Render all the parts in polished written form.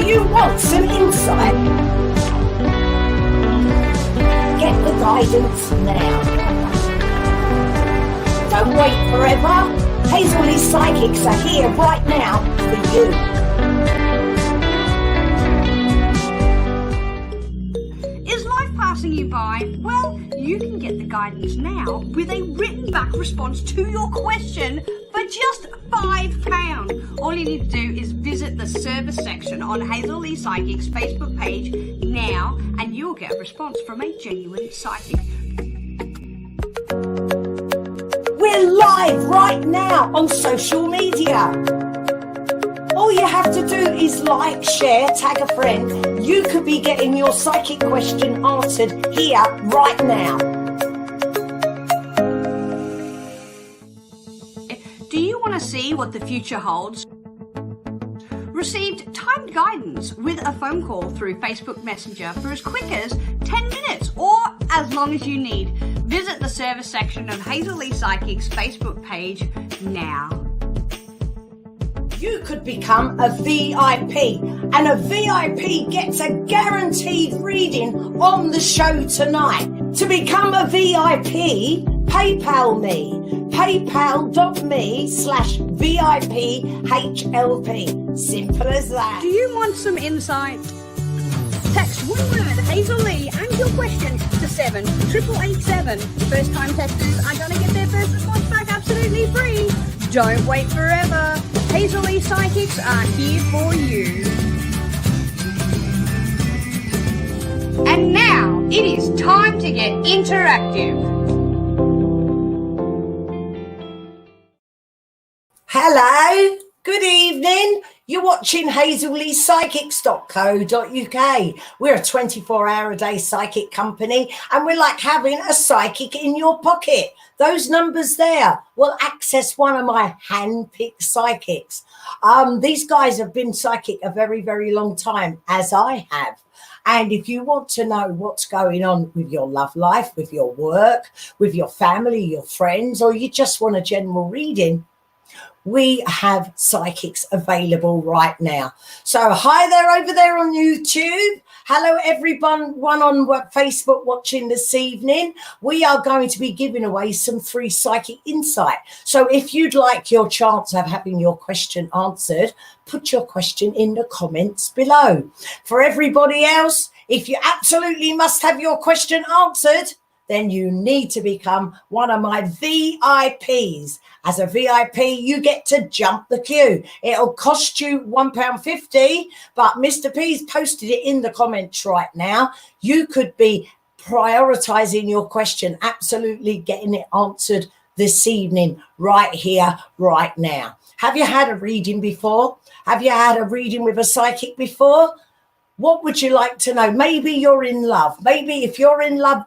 you want some insight? Get the guidance now. Don't wait forever. Hazel Lee Psychics are here right now for you. You by? Well, you can get the guidance now with a written back response to your question for just £5. All you need to do is visit the service section on Hazel Lee Psychic's Facebook page now and you'll get a response from a genuine psychic. We're live right now on social media. All you have to do is like, share, tag a friend. You could be getting your psychic question answered here right now. Do you want to see what the future holds? Received timed guidance with a phone call through Facebook Messenger for as quick as 10 minutes or as long as you need. Visit the service section of Hazel Lee Psychic's Facebook page now. You could become a VIP, and a VIP gets a guaranteed reading on the show tonight. To become a VIP, PayPal me, paypal.me/VIPHLP. Simple as that. Do you want some insight? Text one word Hazel Lee and your question to 78887. First time texters are going to get their first response back absolutely free. Don't wait forever. Hazel Lee Psychics are here for you. And now it is time to get interactive. Hello, good evening. You're watching HazelLeePsychics.co.uk. We're a 24-hour-a-day psychic company, and we're like having a psychic in your pocket. Those numbers there will access one of my hand-picked psychics. These guys have been psychic a very, very long time, as I have. And if you want to know what's going on with your love life, with your work, with your family, your friends, or you just want a general reading, we have psychics available right now. So hi there over there on YouTube. Hello everyone on Facebook watching this evening. We are going to be giving away some free psychic insight. So if you'd like your chance of having your question answered, put your question in the comments below. For everybody else, if you absolutely must have your question answered, then you need to become one of my VIPs. As a VIP, you get to jump the queue. It'll cost you £1.50, but Mr. P's posted it in the comments right now. You could be prioritizing your question, absolutely getting it answered this evening, right here, right now. Have you had a reading before? Have you had a reading with a psychic before? What would you like to know? Maybe you're in love. Maybe if you're in love,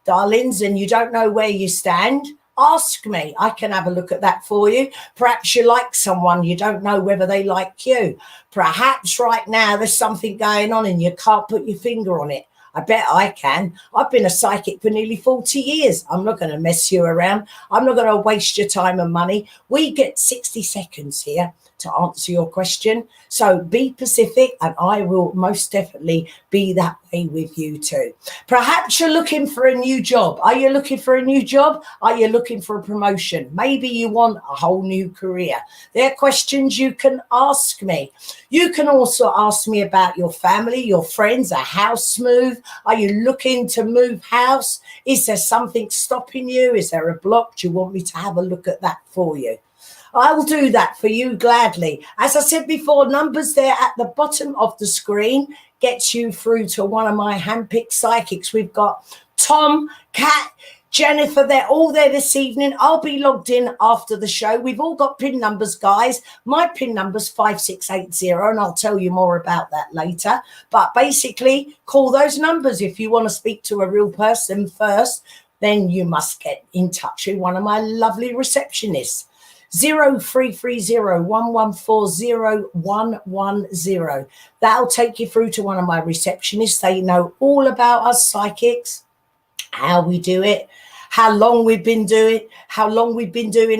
darlings, and you don't know where you stand, ask me. I can have a look at that for you. Perhaps you like someone, you don't know whether they like you. Perhaps right now there's something going on and you can't put your finger on it. I bet I can. I've been a psychic for nearly 40 years. I'm not going to mess you around. I'm not going to waste your time and money. We get 60 seconds here to answer your question. So be Pacific, and I will most definitely be that way with you too. Perhaps you're looking for a new job. Are you looking for a new job? Are you looking for a promotion? Maybe you want a whole new career. There are questions you can ask me. You can also ask me about your family, your friends, a house move. Are you looking to move house? Is there something stopping you? Is there a block? Do you want me to have a look at that for you? I will do that for you gladly. As I said before, numbers there at the bottom of the screen gets you through to one of my handpicked psychics. We've got Tom, Kat, Jennifer, they're all there this evening. I'll be logged in after the show. We've all got PIN numbers, guys. My PIN number's 5680, and I'll tell you more about that later. But basically, call those numbers if you want to speak to a real person first. Then you must get in touch with one of my lovely receptionists. 0330-114-0110. That'll take you through to one of my receptionists. They know all about us psychics, how we do it, how long we've been doing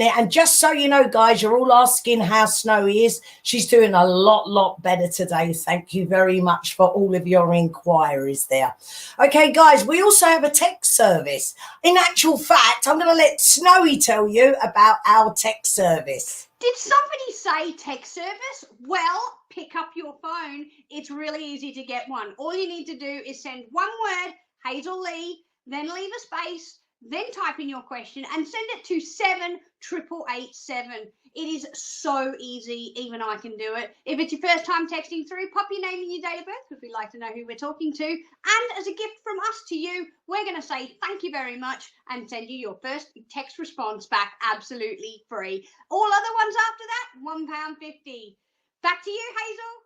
it. And just so you know, guys, you're all asking how Snowy is. She's doing a lot better today. Thank you very much for all of your inquiries there. Okay, guys, we also have a text service. In actual fact, I'm going to let Snowy tell you about our text service. Did somebody say text service? Well, pick up your phone. It's really easy to get one. All you need to do is send one word, Hazel Lee, then leave a space, then type in your question and send it to 78887. It is so easy. Even I can do it. If it's your first time texting through, pop your name and your date of birth because we'd like to know who we're talking to. And as a gift from us to you, we're going to say thank you very much and send you your first text response back absolutely free. All other ones after that, £1.50. Back to you, Hazel.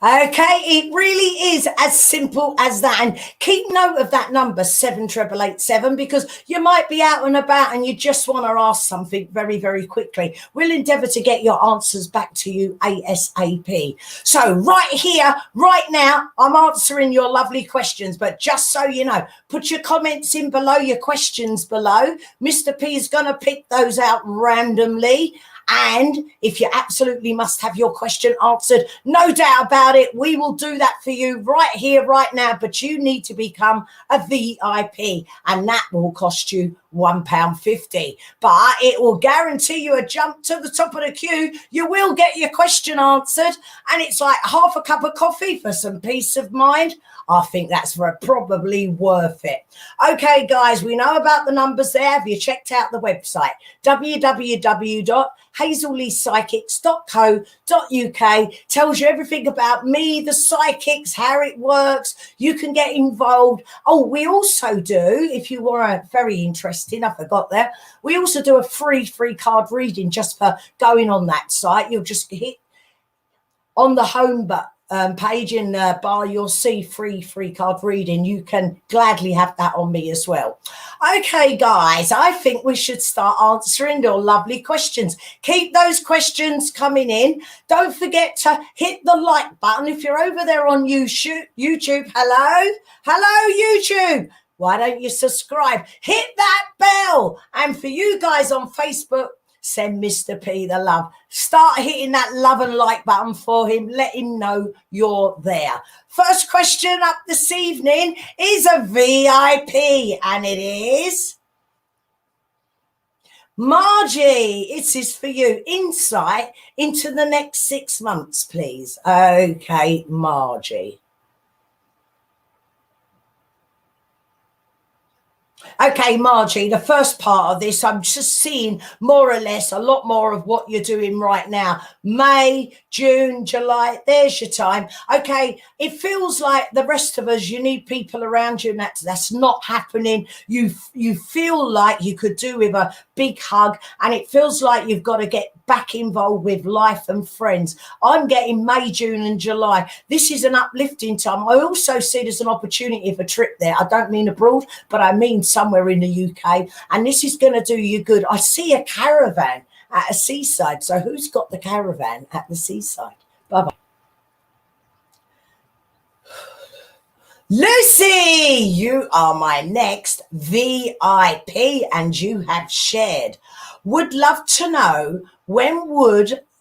Okay, it really is as simple as that. And keep note of that number, 78887, because you might be out and about and you just want to ask something very quickly. We'll endeavour to get your answers back to you ASAP. So right here, right now, I'm answering your lovely questions. But just so you know, put your comments in below, your questions below. Mr. P is going to pick those out randomly. And if you absolutely must have your question answered, no doubt about it, we will do that for you right here, right now. But you need to become a VIP, and that will cost you £1.50. But it will guarantee you a jump to the top of the queue. You will get your question answered, and it's like half a cup of coffee for some peace of mind. I think that's probably worth it. Okay, guys, we know about the numbers there. Have you checked out the website? www.hazelleepsychics.co.uk tells you everything about me, the psychics, how it works. You can get involved. Oh, we also do, if you were very interested, I forgot that, we also do a free card reading just for going on that site. You'll just hit on the home button. Page in the bar, you'll see free card reading. You can gladly have that on me as well. Okay, guys, I think we should start answering your lovely questions. Keep those questions coming in. Don't forget to hit the like button if you're over there on YouTube. Hello YouTube. Why don't you subscribe? Hit that bell. And for you guys on Facebook, send Mr. P the love. Start hitting that love and like button for him. Let him know you're there. First question up this evening is a VIP, and it is Margie. It is for you. Insight into the next 6 months, please. Okay, Margie. Okay, Margie, the first part of this, I'm just seeing more or less a lot more of what you're doing right now. May, June, July, there's your time. Okay, it feels like the rest of us, you need people around you, and that's not happening. You feel like you could do with a big hug, and it feels like you've got to get back involved with life and friends. I'm getting May, June and July. This is an uplifting time. I also see there's an opportunity for a trip there. I don't mean abroad, but I mean somewhere in the UK, and this is going to do you good. I see a caravan at a seaside. So who's got the caravan at the seaside? Bye-bye. Lucy, you are my next VIP, and you have shared. Would love to know when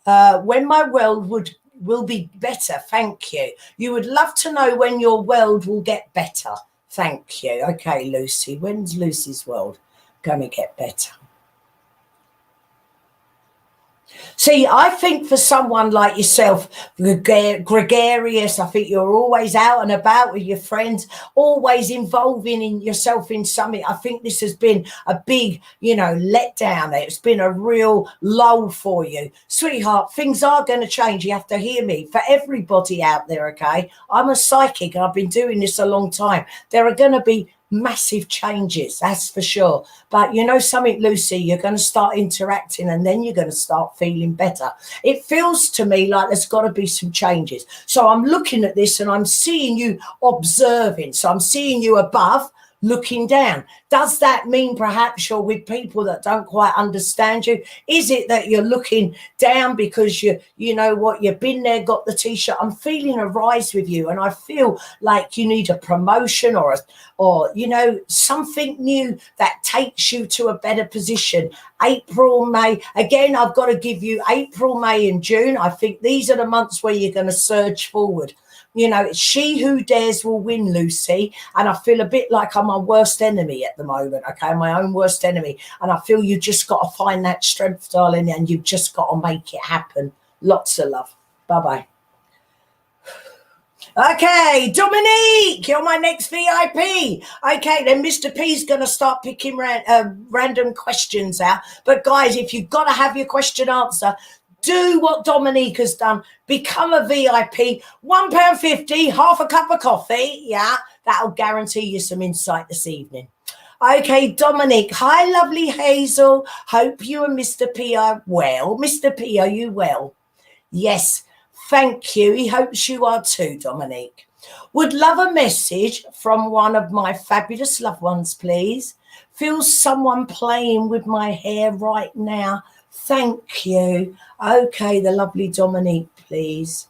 my world will be better. Thank you. You would love to know when your world will get better. Thank you. Okay, Lucy. When's Lucy's world going to get better? See, I think for someone like yourself, gregarious, I think you're always out and about with your friends, always involving in yourself in something. I think this has been a big, letdown. It's been a real lull for you. Sweetheart, things are going to change. You have to hear me. For everybody out there, okay? I'm a psychic and I've been doing this a long time. There are going to be massive changes, that's for sure. But you know something, Lucy, you're going to start interacting and then you're going to start feeling better. It feels to me like there's got to be some changes. So I'm looking at this and I'm seeing you observing. So I'm seeing you above, looking down? Does that mean perhaps you're with people that don't quite understand you? Is it that you're looking down because you know what, you've been there, got the t-shirt? I'm feeling a rise with you, and I feel like you need a promotion or you know, something new that takes you to a better position. April, May, again, I've got to give you April, May and June. I think these are the months where you're going to surge forward. You know, it's she who dares will win, Lucy. And I feel a bit like I'm my worst enemy at the moment, okay? My own worst enemy. And I feel you just got to find that strength, darling, and you've just got to make it happen. Lots of love. Bye-bye. Okay, Dominique, you're my next VIP. Okay, then Mr. P's going to start picking random questions out. But guys, if you've got to have your question answer, do what Dominique has done. Become a VIP. £1.50, half a cup of coffee. Yeah, that'll guarantee you some insight this evening. Okay, Dominique. Hi, lovely Hazel. Hope you and Mr. P are well. Mr. P, are you well? Yes, thank you. He hopes you are too, Dominique. Would love a message from one of my fabulous loved ones, please. Feel someone playing with my hair right now. Thank you. Okay, the lovely Dominique, please.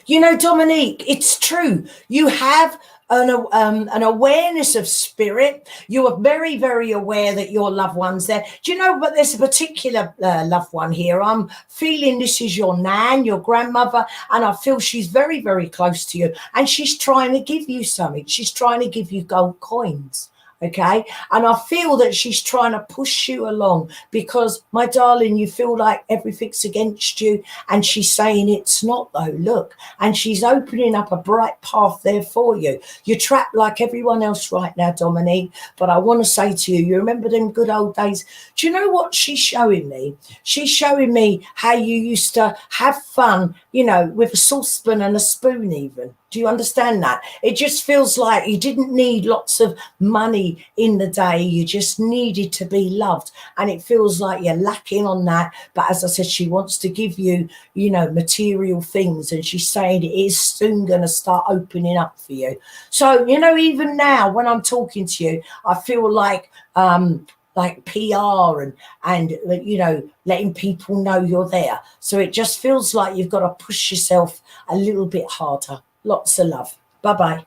You know, Dominique, it's true. You have an awareness of spirit. You are very, very aware that your loved one's there. Do you know, but there's a particular loved one here. I'm feeling this is your nan, your grandmother, and I feel she's very, very close to you. And she's trying to give you something. She's trying to give you gold coins. Okay. And I feel that she's trying to push you along because, my darling, you feel like everything's against you. And she's saying it's not, though. Look. And she's opening up a bright path there for you. You're trapped like everyone else right now, Dominique. But I want to say to you, you remember them good old days? Do you know what she's showing me? She's showing me how you used to have fun, you know, with a saucepan and a spoon even. Do you understand that? It just feels like you didn't need lots of money in the day. You just needed to be loved. And it feels like you're lacking on that. But as I said, she wants to give you, you know, material things. And she's saying it is soon going to start opening up for you. So, you know, even now when I'm talking to you, I feel like PR and you know, letting people know you're there. So it just feels like you've got to push yourself a little bit harder. Lots of love. Bye-bye.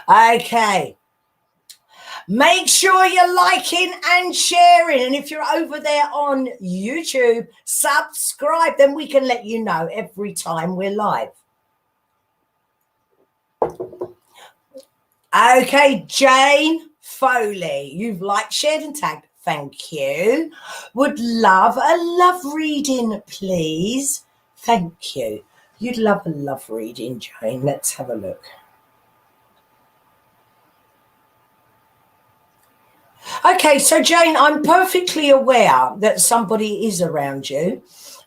Okay. Make sure you're liking and sharing. And if you're over there on YouTube, subscribe. Then we can let you know every time we're live. Okay, Jane Foley. You've liked, shared and tagged. Thank you. Would love a love reading, please. Thank you. You'd love a love reading, Jane. Let's have a look. Okay, so Jane, I'm perfectly aware that somebody is around you.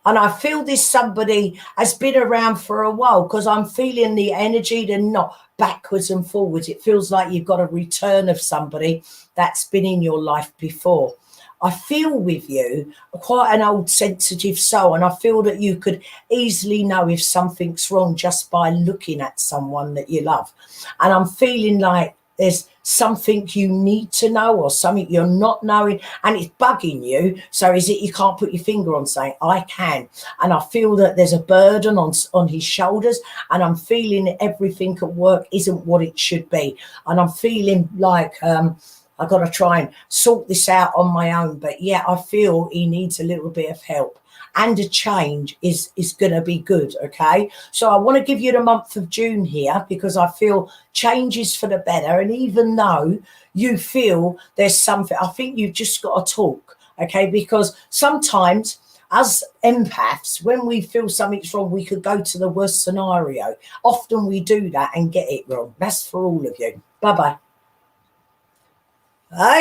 And I feel this somebody has been around for a while because I'm feeling the energy to not backwards and forwards. It feels like you've got a return of somebody that's been in your life before. I feel with you quite an old sensitive soul, and I feel that you could easily know if something's wrong just by looking at someone that you love. And I'm feeling like there's something you need to know or something you're not knowing and it's bugging you. So is it you can't put your finger on saying, I can. And I feel that there's a burden on his shoulders, and I'm feeling everything at work isn't what it should be. And I'm feeling like I've got to try and sort this out on my own. But yeah, I feel he needs a little bit of help. And a change is going to be good, okay? So I want to give you the month of June here because I feel changes for the better. And even though you feel there's something, I think you've just got to talk, okay? Because sometimes as empaths, when we feel something's wrong, we could go to the worst scenario. Often we do that and get it wrong. That's for all of you. Bye-bye.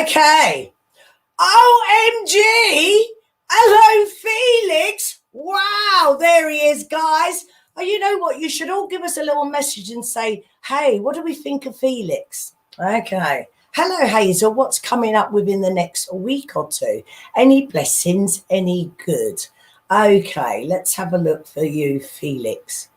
Okay. OMG! Hello, Felix. Wow, there he is, guys. Oh, you know what? You should all give us a little message and say, hey, what do we think of Felix? Okay. Hello, Hazel. What's coming up within the next week or two? Any blessings? Any good? Okay, let's have a look for you, Felix.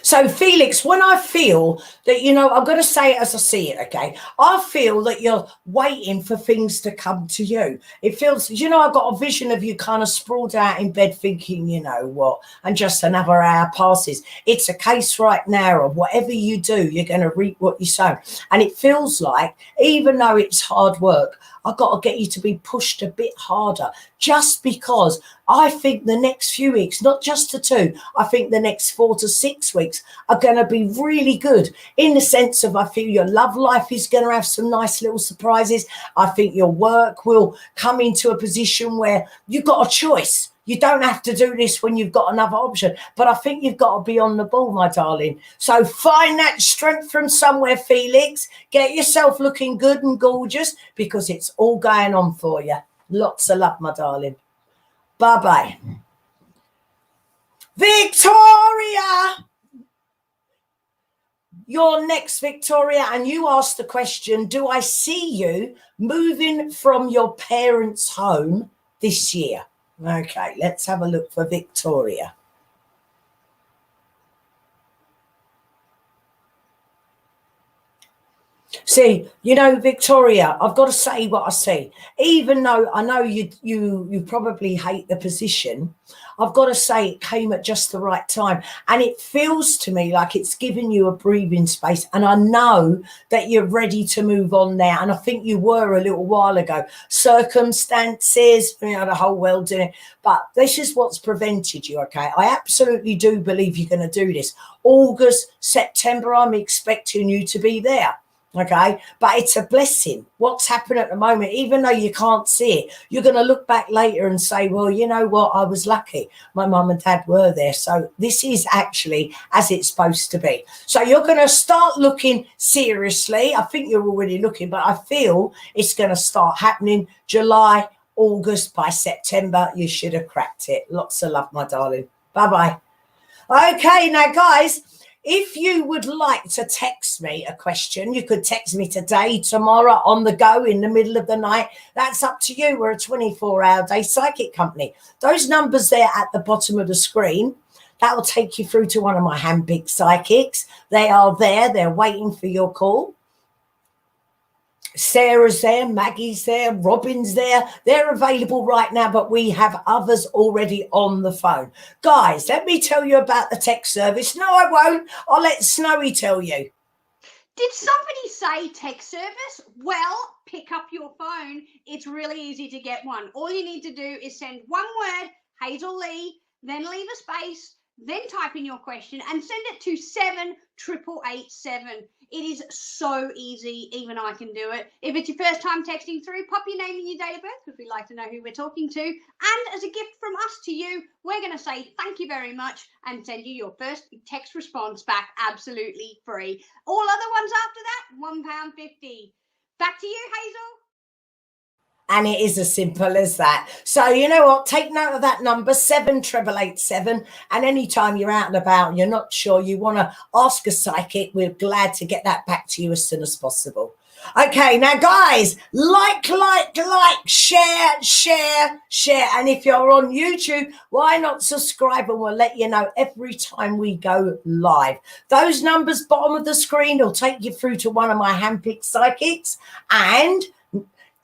So, Felix, when I feel that, I'm going to say it as I see it, okay? I feel that you're waiting for things to come to you. It feels, I've got a vision of you kind of sprawled out in bed thinking, you know what, and just another hour passes. It's a case right now of whatever you do, you're going to reap what you sow. And it feels like, even though it's hard work, I've got to get you to be pushed a bit harder just because I think the next few weeks, not just the 2, I think the next 4 to 6 weeks are going to be really good in the sense of I feel your love life is going to have some nice little surprises. I think your work will come into a position where you've got a choice. You don't have to do this when you've got another option, but I think you've got to be on the ball, my darling. So find that strength from somewhere, Felix. Get yourself looking good and gorgeous because it's all going on for you. Lots of love, my darling. Bye-bye. Victoria! You're next, Victoria, and you asked the question, do I see you moving from your parents' home this year? Okay, let's have a look for Victoria. See, Victoria, I've got to say what I see. Even though I know you probably hate the position, I've got to say it came at just the right time. And it feels to me like it's giving you a breathing space. And I know that you're ready to move on now. And I think you were a little while ago. Circumstances, the whole world doing it. But this is what's prevented you, okay? I absolutely do believe you're going to do this. August, September, I'm expecting you to be there. Okay, but it's a blessing. What's happened at the moment, even though you can't see it, you're going to look back later and say, well, you know what, I was lucky. My mum and dad were there. So this is actually as it's supposed to be. So you're going to start looking seriously. I think you're already looking, but I feel it's going to start happening July, August. By September, you should have cracked it. Lots of love, my darling. Bye-bye. Okay, now, guys, if you would like to text me a question, you could text me today, tomorrow, on the go, in the middle of the night. That's up to you. We're a 24-hour day psychic company. Those numbers there at the bottom of the screen, that will take you through to one of my handpicked psychics. They are there. They're waiting for your call. Sarah's there, Maggie's there, Robin's there. They're available right now, but we have others already on the phone. Guys, let me tell you about the text service. No, I won't. I'll let Snowy tell you. Did somebody say text service? Well, pick up your phone. It's really easy to get one. All you need to do is send one word, Hazel Lee, then leave a space, then type in your question and send it to 78887. It is so easy, even I can do it. If it's your first time texting through, pop your name and your date of birth because we'd like to know who we're talking to. And as a gift from us to you, we're going to say thank you very much and send you your first text response back absolutely free. All other ones after that, £1.50. Back to you, Hazel. And it is as simple as that. So you know what? Take note of that number, 78887. And anytime you're out and about and you're not sure, you want to ask a psychic, we're glad to get that back to you as soon as possible. Okay, now guys, like, share. And if you're on YouTube, why not subscribe, and we'll let you know every time we go live. Those numbers bottom of the screen will take you through to one of my handpicked psychics, and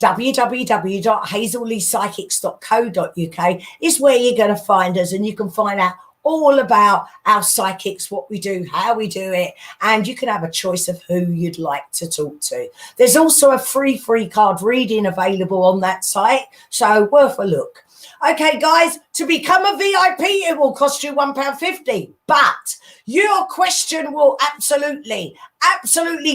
www.hazelleepsychics.co.uk is where you're going to find us, and you can find out all about our psychics, what we do, how we do it, and you can have a choice of who you'd like to talk to. There's also a free card reading available on that site, so worth a look. Okay, guys, to become a VIP, it will cost you £1.50, but your question will absolutely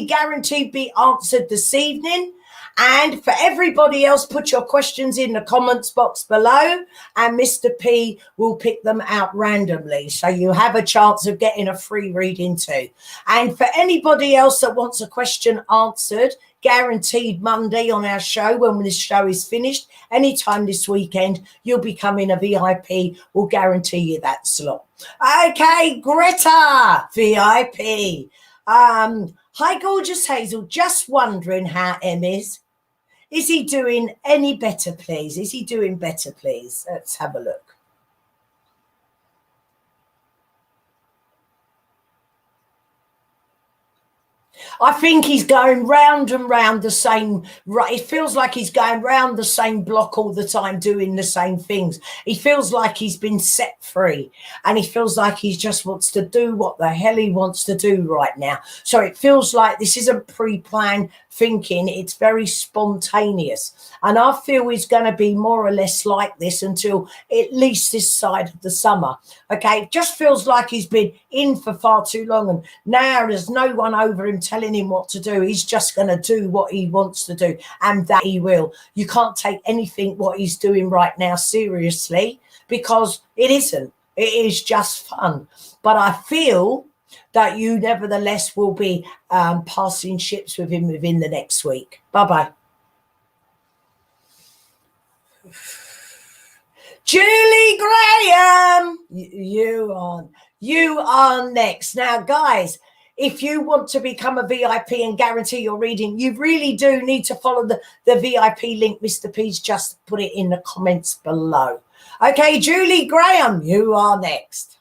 guaranteed be answered this evening. And for everybody else, put your questions in the comments box below, and Mr. P will pick them out randomly. So you have a chance of getting a free reading too. And for anybody else that wants a question answered, guaranteed Monday on our show, when this show is finished, anytime this weekend, you'll be coming a VIP. We'll guarantee you that slot. Okay, Greta, VIP. Hi, gorgeous Hazel. Just wondering how Em is. Is he doing any better, please? Is he doing better, please? Let's have a look. I think he's going round and round the same. It feels like he's going round the same block all the time, doing the same things. He feels like he's been set free, and he feels like he just wants to do what the hell he wants to do right now. So it feels like this isn't pre-planned thinking. It's very spontaneous, and I feel he's going to be more or less like this until at least this side of the summer. Okay, it just feels like he's been in for far too long, and now there's no one over him telling him what to do. He's just going to do what he wants to do, and that he will. You can't take anything what he's doing right now seriously, because it isn't. It is just fun. But I feel that you nevertheless will be passing ships with him within the next week. Bye-bye. Julie Graham, you are next. Now, guys, if you want to become a VIP and guarantee your reading, you really do need to follow the VIP link. Mr. P's just put it in the comments below. Okay, Julie Graham, you are next.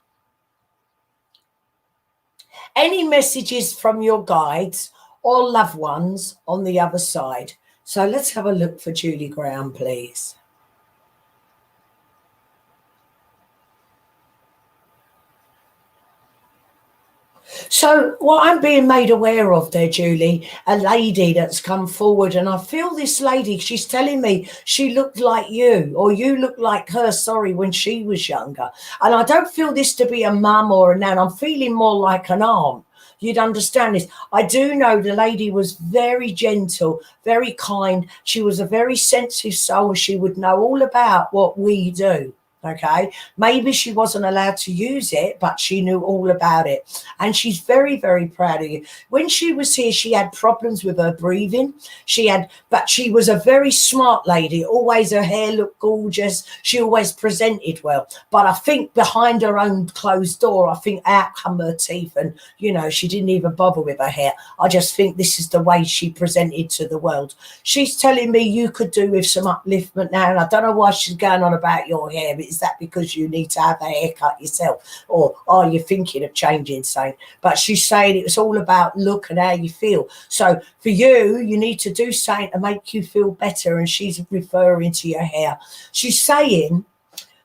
Any messages from your guides or loved ones on the other side? So let's have a look for Julie Graham, please. So what I'm being made aware of there, Julie, a lady that's come forward, and I feel this lady, she's telling me she looked like you, or you looked like her, sorry, when she was younger. And I don't feel this to be a mum or a nan. I'm feeling more like an aunt. You'd understand this. I do know the lady was very gentle, very kind. She was a very sensitive soul. She would know all about what we do. Okay, maybe she wasn't allowed to use it, but she knew all about it, and she's very, very proud of you. When she was here, she had problems with her breathing. But she was a very smart lady. Always her hair looked gorgeous. She always presented well. But I think behind her own closed door, I think out come her teeth, and she didn't even bother with her hair. I just think this is the way she presented to the world. She's telling me you could do with some upliftment now, and I don't know why she's going on about your hair. But is that because you need to have a haircut yourself, or are you thinking of changing something? But she's saying it was all about look and how you feel. So for you, you need to do something to make you feel better, and she's referring to your hair. She's saying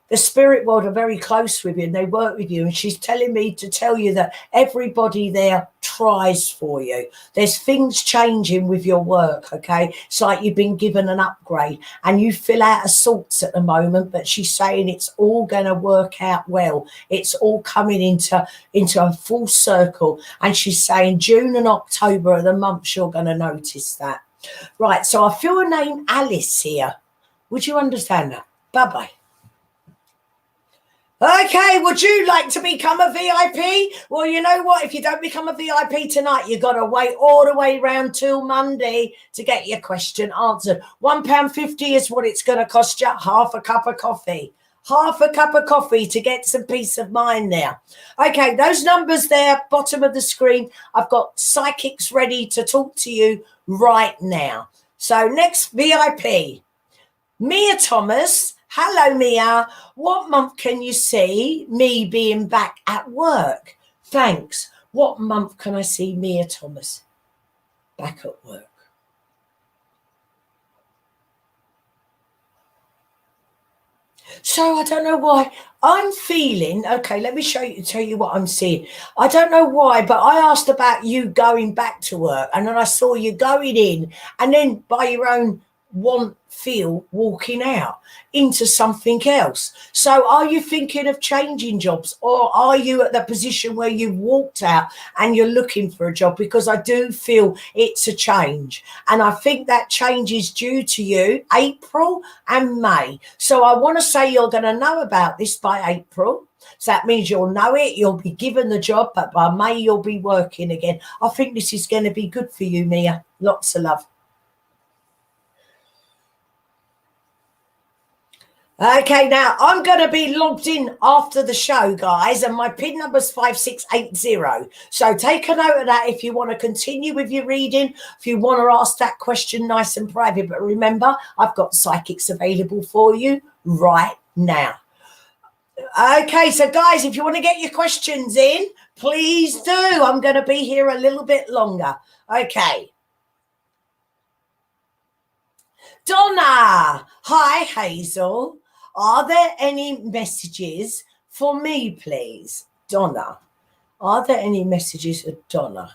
the spirit world are very close with you and they work with you, and she's telling me to tell you that everybody there tries for you. There's things changing with your work, okay? It's like you've been given an upgrade and you feel out of sorts at the moment, but she's saying it's all going to work out well. It's all coming into a full circle, and she's saying June and October are the months you're going to notice that. Right, so I feel a name Alice here. Would you understand that? Bye-bye. Okay, would you like to become a VIP? Well, you know what? If you don't become a VIP tonight, you've got to wait all the way round till Monday to get your question answered. £1.50 is what it's going to cost you. Half a cup of coffee. Half a cup of coffee to get some peace of mind there. Okay, those numbers there, bottom of the screen. I've got psychics ready to talk to you right now. So next VIP, Mia Thomas. Hello, Mia. What month can you see me being back at work? Thanks. What month can I see Mia Thomas back at work? So I don't know why I'm feeling, okay, let me tell you what I'm seeing. I don't know why, but I asked about you going back to work, and then I saw you going in, and then by your own feel walking out into something else. So are you thinking of changing jobs, or are you at the position where you've walked out and you're looking for a job? Because I do feel it's a change, and I think that change is due to you April and May. So I want to say you're going to know about this by April. So that means you'll know it, you'll be given the job, but by May you'll be working again. I think this is going to be good for you, Mia. Lots of love. Okay, now I'm going to be logged in after the show, guys, and my PIN number's 5680. So take a note of that if you want to continue with your reading, if you want to ask that question nice and private. But remember, I've got psychics available for you right now. Okay, so guys, if you want to get your questions in, please do. I'm going to be here a little bit longer. Okay. Donna. Hi, Hazel. Are there any messages for me, please? Donna. Are there any messages for Donna?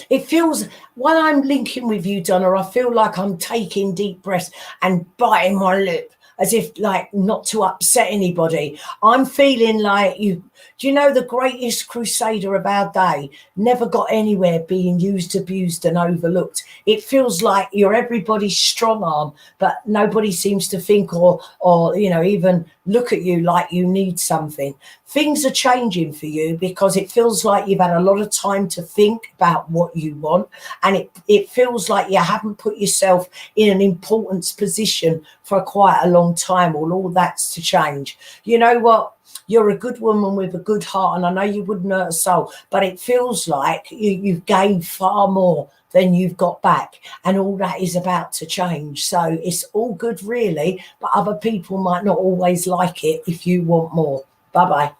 It feels, when I'm linking with you, Donna, I feel like I'm taking deep breaths and biting my lip as if like not to upset anybody. I'm feeling like you, do you know the greatest crusader of our day never got anywhere being used, abused and overlooked. It feels like you're everybody's strong arm, but nobody seems to think or even look at you like you need something. Things are changing for you because it feels like you've had a lot of time to think about what you want, and it feels like you haven't put yourself in an importance position for quite a long time. All that's to change. You know what? You're a good woman with a good heart, and I know you wouldn't hurt a soul, but it feels like you've gained far more than you've got back, and all that is about to change. So it's all good, really, but other people might not always like it if you want more. Bye-bye.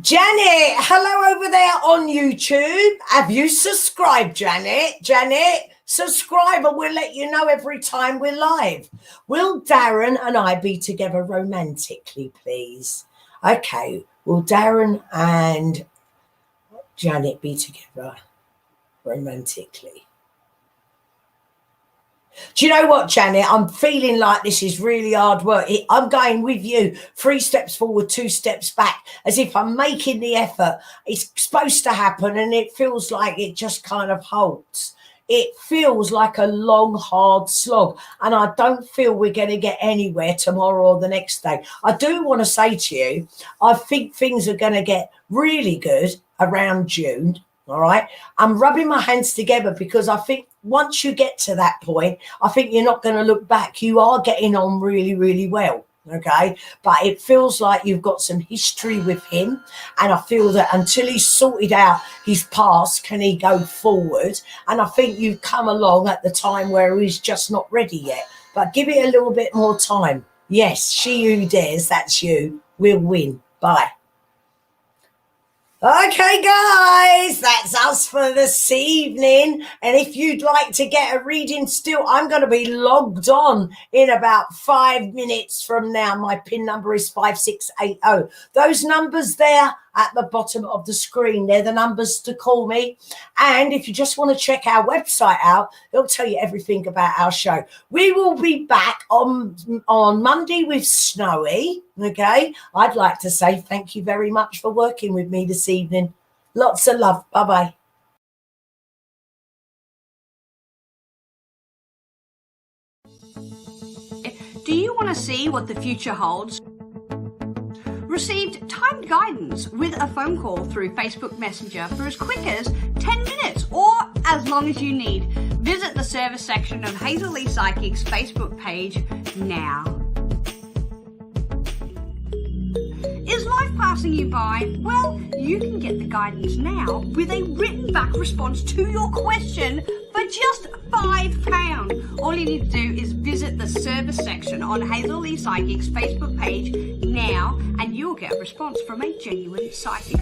Janet, hello over there on YouTube. Have you subscribed, Janet? Janet, subscribe and we'll let you know every time we're live. Will Darren and I be together romantically, please? Okay, will Darren and Janet be together romantically? Do you know what, Janet? I'm feeling like this is really hard work. I'm going with you 3 steps forward, 2 steps back, as if I'm making the effort. It's supposed to happen, and it feels like it just kind of halts. It feels like a long, hard slog, and I don't feel we're going to get anywhere tomorrow or the next day. I do want to say to you, I think things are going to get really good around June. All right. I'm rubbing my hands together because I think once you get to that point, I think you're not going to look back. You are getting on really, really well. Okay. But it feels like you've got some history with him. And I feel that until he's sorted out his past, can he go forward? And I think you've come along at the time where he's just not ready yet. But give it a little bit more time. Yes, she who dares, that's you, will win. Bye. Okay, guys, that's us for this evening. And if you'd like to get a reading still, I'm going to be logged on in about 5 minutes from now. My PIN number is 5680. Those numbers there at the bottom of the screen, they're the numbers to call me. And if you just want to check our website out, it'll tell you everything about our show. We will be back on Monday with Snowy. Okay, I'd like to say thank you very much for working with me this evening. Lots of love. Bye-bye. Do you want to see what the future holds? Received timed guidance with a phone call through Facebook Messenger for as quick as 10 minutes or as long as you need. Visit the service section of Hazel Lee Psychic's Facebook page now. Is life passing you by? Well, you can get the guidance now with a written back response to your question for just £5. All you need to do is visit the service section on Hazel Lee Psychic's Facebook page now, and you'll get a response from a genuine psychic